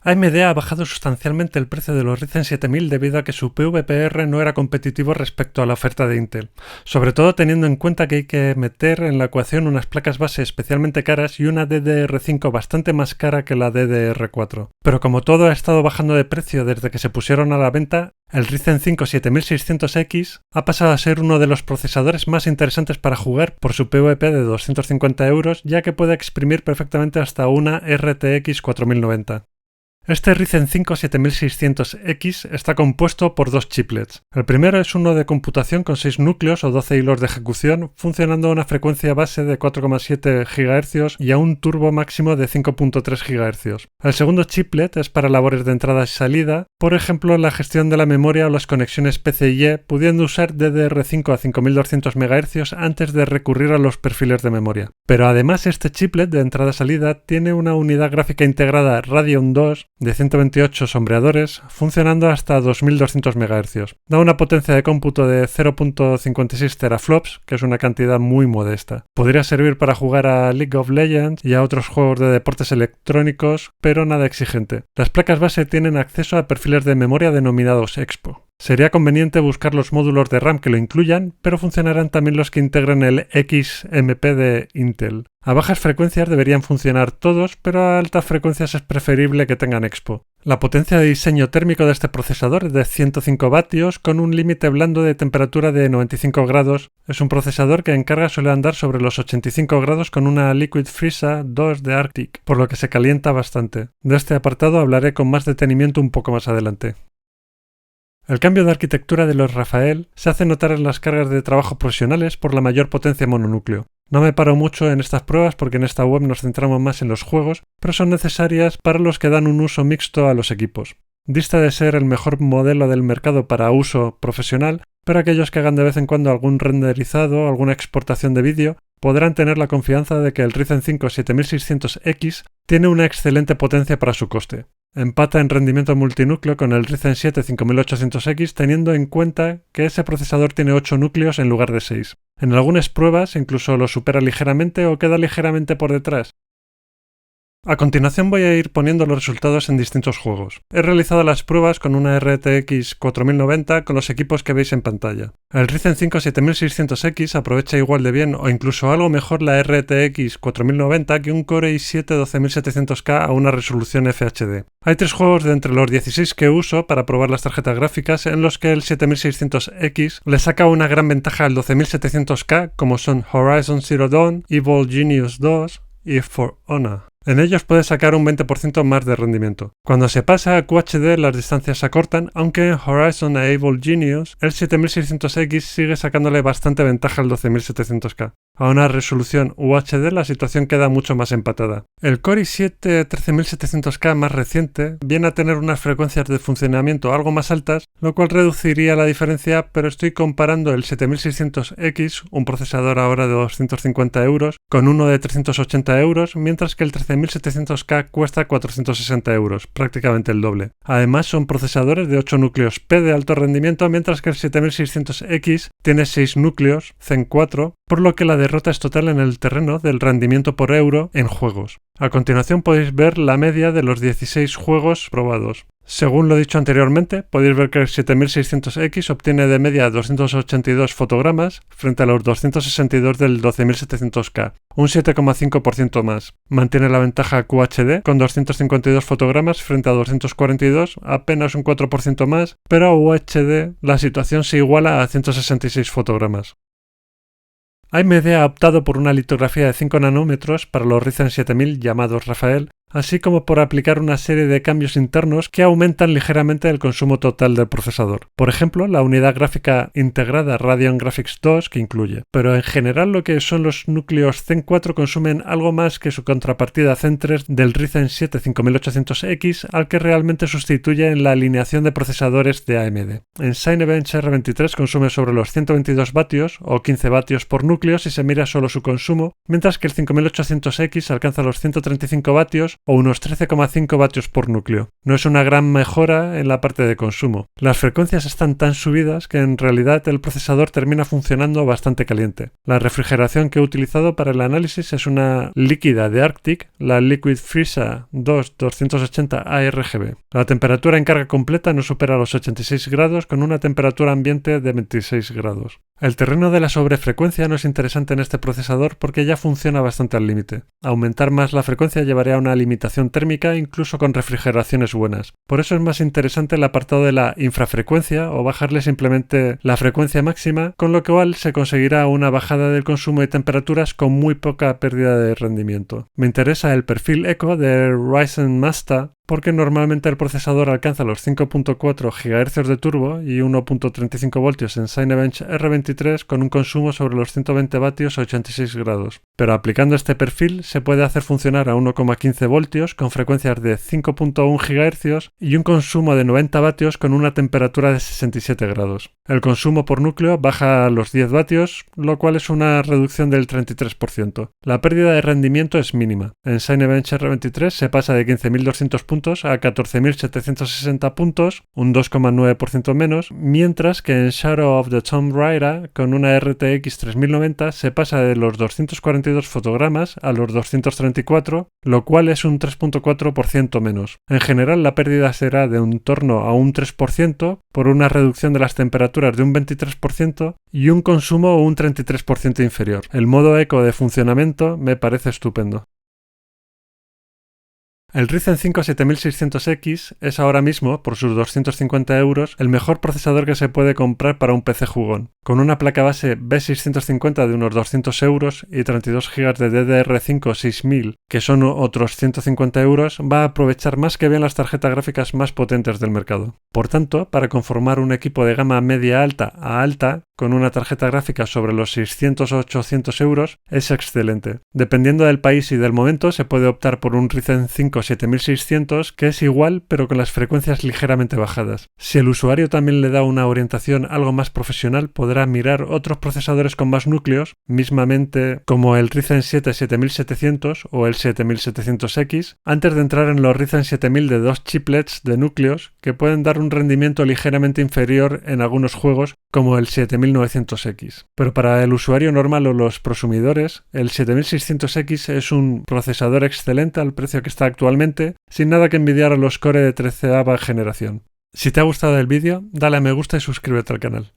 AMD ha bajado sustancialmente el precio de los Ryzen 7000 debido a que su PVPR no era competitivo respecto a la oferta de Intel, sobre todo teniendo en cuenta que hay que meter en la ecuación unas placas base especialmente caras y una DDR5 bastante más cara que la DDR4. Pero como todo ha estado bajando de precio desde que se pusieron a la venta, el Ryzen 5 7600X ha pasado a ser uno de los procesadores más interesantes para jugar por su PVP de 250 €, ya que puede exprimir perfectamente hasta una RTX 4090. Este Ryzen 5 7600X está compuesto por dos chiplets. El primero es uno de computación con 6 núcleos o 12 hilos de ejecución, funcionando a una frecuencia base de 4,7 GHz y a un turbo máximo de 5,3 GHz. El segundo chiplet es para labores de entrada y salida, por ejemplo la gestión de la memoria o las conexiones PCIe, pudiendo usar DDR5 a 5200 MHz antes de recurrir a los perfiles de memoria. Pero además este chiplet de entrada-salida tiene una unidad gráfica integrada Radeon 2 de 128 sombreadores, funcionando hasta 2200 MHz. Da una potencia de cómputo de 0,56 teraflops, que es una cantidad muy modesta. Podría servir para jugar a League of Legends y a otros juegos de deportes electrónicos, pero nada exigente. Las placas base tienen acceso a perfiles de memoria denominados Expo. Sería conveniente buscar los módulos de RAM que lo incluyan, pero funcionarán también los que integren el XMP de Intel. A bajas frecuencias deberían funcionar todos, pero a altas frecuencias es preferible que tengan Expo. La potencia de diseño térmico de este procesador es de 105 vatios con un límite blando de temperatura de 95 grados. Es un procesador que en carga suele andar sobre los 85 grados con una Liquid Freeza 2 de Arctic, por lo que se calienta bastante. De este apartado hablaré con más detenimiento un poco más adelante. El cambio de arquitectura de los Rafael se hace notar en las cargas de trabajo profesionales por la mayor potencia mononúcleo. No me paro mucho en estas pruebas porque en esta web nos centramos más en los juegos, pero son necesarias para los que dan un uso mixto a los equipos. Dista de ser el mejor modelo del mercado para uso profesional, pero aquellos que hagan de vez en cuando algún renderizado o alguna exportación de vídeo podrán tener la confianza de que el Ryzen 5 7600X tiene una excelente potencia para su coste. Empata en rendimiento multinúcleo con el Ryzen 7 5800X teniendo en cuenta que ese procesador tiene 8 núcleos en lugar de 6. En algunas pruebas incluso lo supera ligeramente o queda ligeramente por detrás. A continuación voy a ir poniendo los resultados en distintos juegos. He realizado las pruebas con una RTX 4090 con los equipos que veis en pantalla. El Ryzen 5 7600X aprovecha igual de bien o incluso algo mejor la RTX 4090 que un Core i7 12700K a una resolución FHD. Hay 3 juegos de entre los 16 que uso para probar las tarjetas gráficas en los que el 7600X le saca una gran ventaja al 12700K como son Horizon Zero Dawn, Evil Genius 2 y For Honor. En ellos puede sacar un 20% más de rendimiento. Cuando se pasa a QHD las distancias se acortan, aunque en Horizon e Evil Genius el 7600X sigue sacándole bastante ventaja al 12700K. A una resolución UHD la situación queda mucho más empatada. El Core i7 13700K más reciente viene a tener unas frecuencias de funcionamiento algo más altas, lo cual reduciría la diferencia, pero estoy comparando el 7600X, un procesador ahora de 250 €, con uno de 380 €, mientras que el 13700K cuesta 460 €, prácticamente el doble. Además son procesadores de 8 núcleos P de alto rendimiento, mientras que el 7600X tiene 6 núcleos Zen 4, por lo que la derrota es total en el terreno del rendimiento por euro en juegos. A continuación podéis ver la media de los 16 juegos probados. Según lo dicho anteriormente, podéis ver que el 7600X obtiene de media 282 fotogramas frente a los 262 del 12700K, un 7,5% más. Mantiene la ventaja QHD con 252 fotogramas frente a 242, apenas un 4% más, pero a UHD la situación se iguala a 166 fotogramas. AMD ha optado por una litografía de 5 nanómetros para los Ryzen 7000 llamados Rafael, así como por aplicar una serie de cambios internos que aumentan ligeramente el consumo total del procesador. Por ejemplo, la unidad gráfica integrada Radeon Graphics 2 que incluye. Pero en general lo que son los núcleos Zen 4 consumen algo más que su contrapartida Zen 3 del Ryzen 7 5800X, al que realmente sustituye en la alineación de procesadores de AMD. En Cinebench R23 consume sobre los 122 vatios o 15 vatios por núcleo si se mira solo su consumo, mientras que el 5800X alcanza los 135 vatios o unos 13,5 vatios por núcleo. No es una gran mejora en la parte de consumo. Las frecuencias están tan subidas que en realidad el procesador termina funcionando bastante caliente. La refrigeración que he utilizado para el análisis es una líquida de Arctic, la Liquid Freezer 280 ARGB. La temperatura en carga completa no supera los 86 grados con una temperatura ambiente de 26 grados. El terreno de la sobrefrecuencia no es interesante en este procesador porque ya funciona bastante al límite. Aumentar más la frecuencia llevaría a una limitación térmica incluso con refrigeraciones buenas. Por eso es más interesante el apartado de la infrafrecuencia o bajarle simplemente la frecuencia máxima, con lo cual se conseguirá una bajada del consumo de temperaturas con muy poca pérdida de rendimiento. Me interesa el perfil Eco de Ryzen Masta porque normalmente el procesador alcanza los 5.4 GHz de turbo y 1.35 voltios en Cinebench R23 con un consumo sobre los 120 vatios a 86 grados. Pero aplicando este perfil se puede hacer funcionar a 1,15 voltios con frecuencias de 5.1 GHz y un consumo de 90 vatios con una temperatura de 67 grados. El consumo por núcleo baja a los 10 vatios, lo cual es una reducción del 33%. La pérdida de rendimiento es mínima. En Cinebench R23 se pasa de 15.200 puntos a 14.760 puntos, un 2,9% menos, mientras que en Shadow of the Tomb Raider con una RTX 3090 se pasa de los 242 fotogramas a los 234, lo cual es un 3,4% menos. En general la pérdida será de en torno a un 3% por una reducción de las temperaturas de un 23% y un consumo un 33% inferior. El modo eco de funcionamiento me parece estupendo. El Ryzen 5 7600X es ahora mismo, por sus 250 €, el mejor procesador que se puede comprar para un PC jugón. Con una placa base B650 de unos 200 € y 32 GB de DDR5 6000, que son otros 150 €, va a aprovechar más que bien las tarjetas gráficas más potentes del mercado. Por tanto, para conformar un equipo de gama media-alta a alta, con una tarjeta gráfica sobre los 600 o 800 €, es excelente. Dependiendo del país y del momento, se puede optar por un Ryzen 5 7600, que es igual pero con las frecuencias ligeramente bajadas. Si el usuario también le da una orientación algo más profesional, podrá mirar otros procesadores con más núcleos, mismamente como el Ryzen 7 7700 o el 7700X, antes de entrar en los Ryzen 7000 de 2 chiplets de núcleos que pueden dar un rendimiento ligeramente inferior en algunos juegos como el 7900X. Pero para el usuario normal o los prosumidores, el 7600X es un procesador excelente al precio que está actualmente, sin nada que envidiar a los Core de 13ª generación. Si te ha gustado el vídeo, dale a me gusta y suscríbete al canal.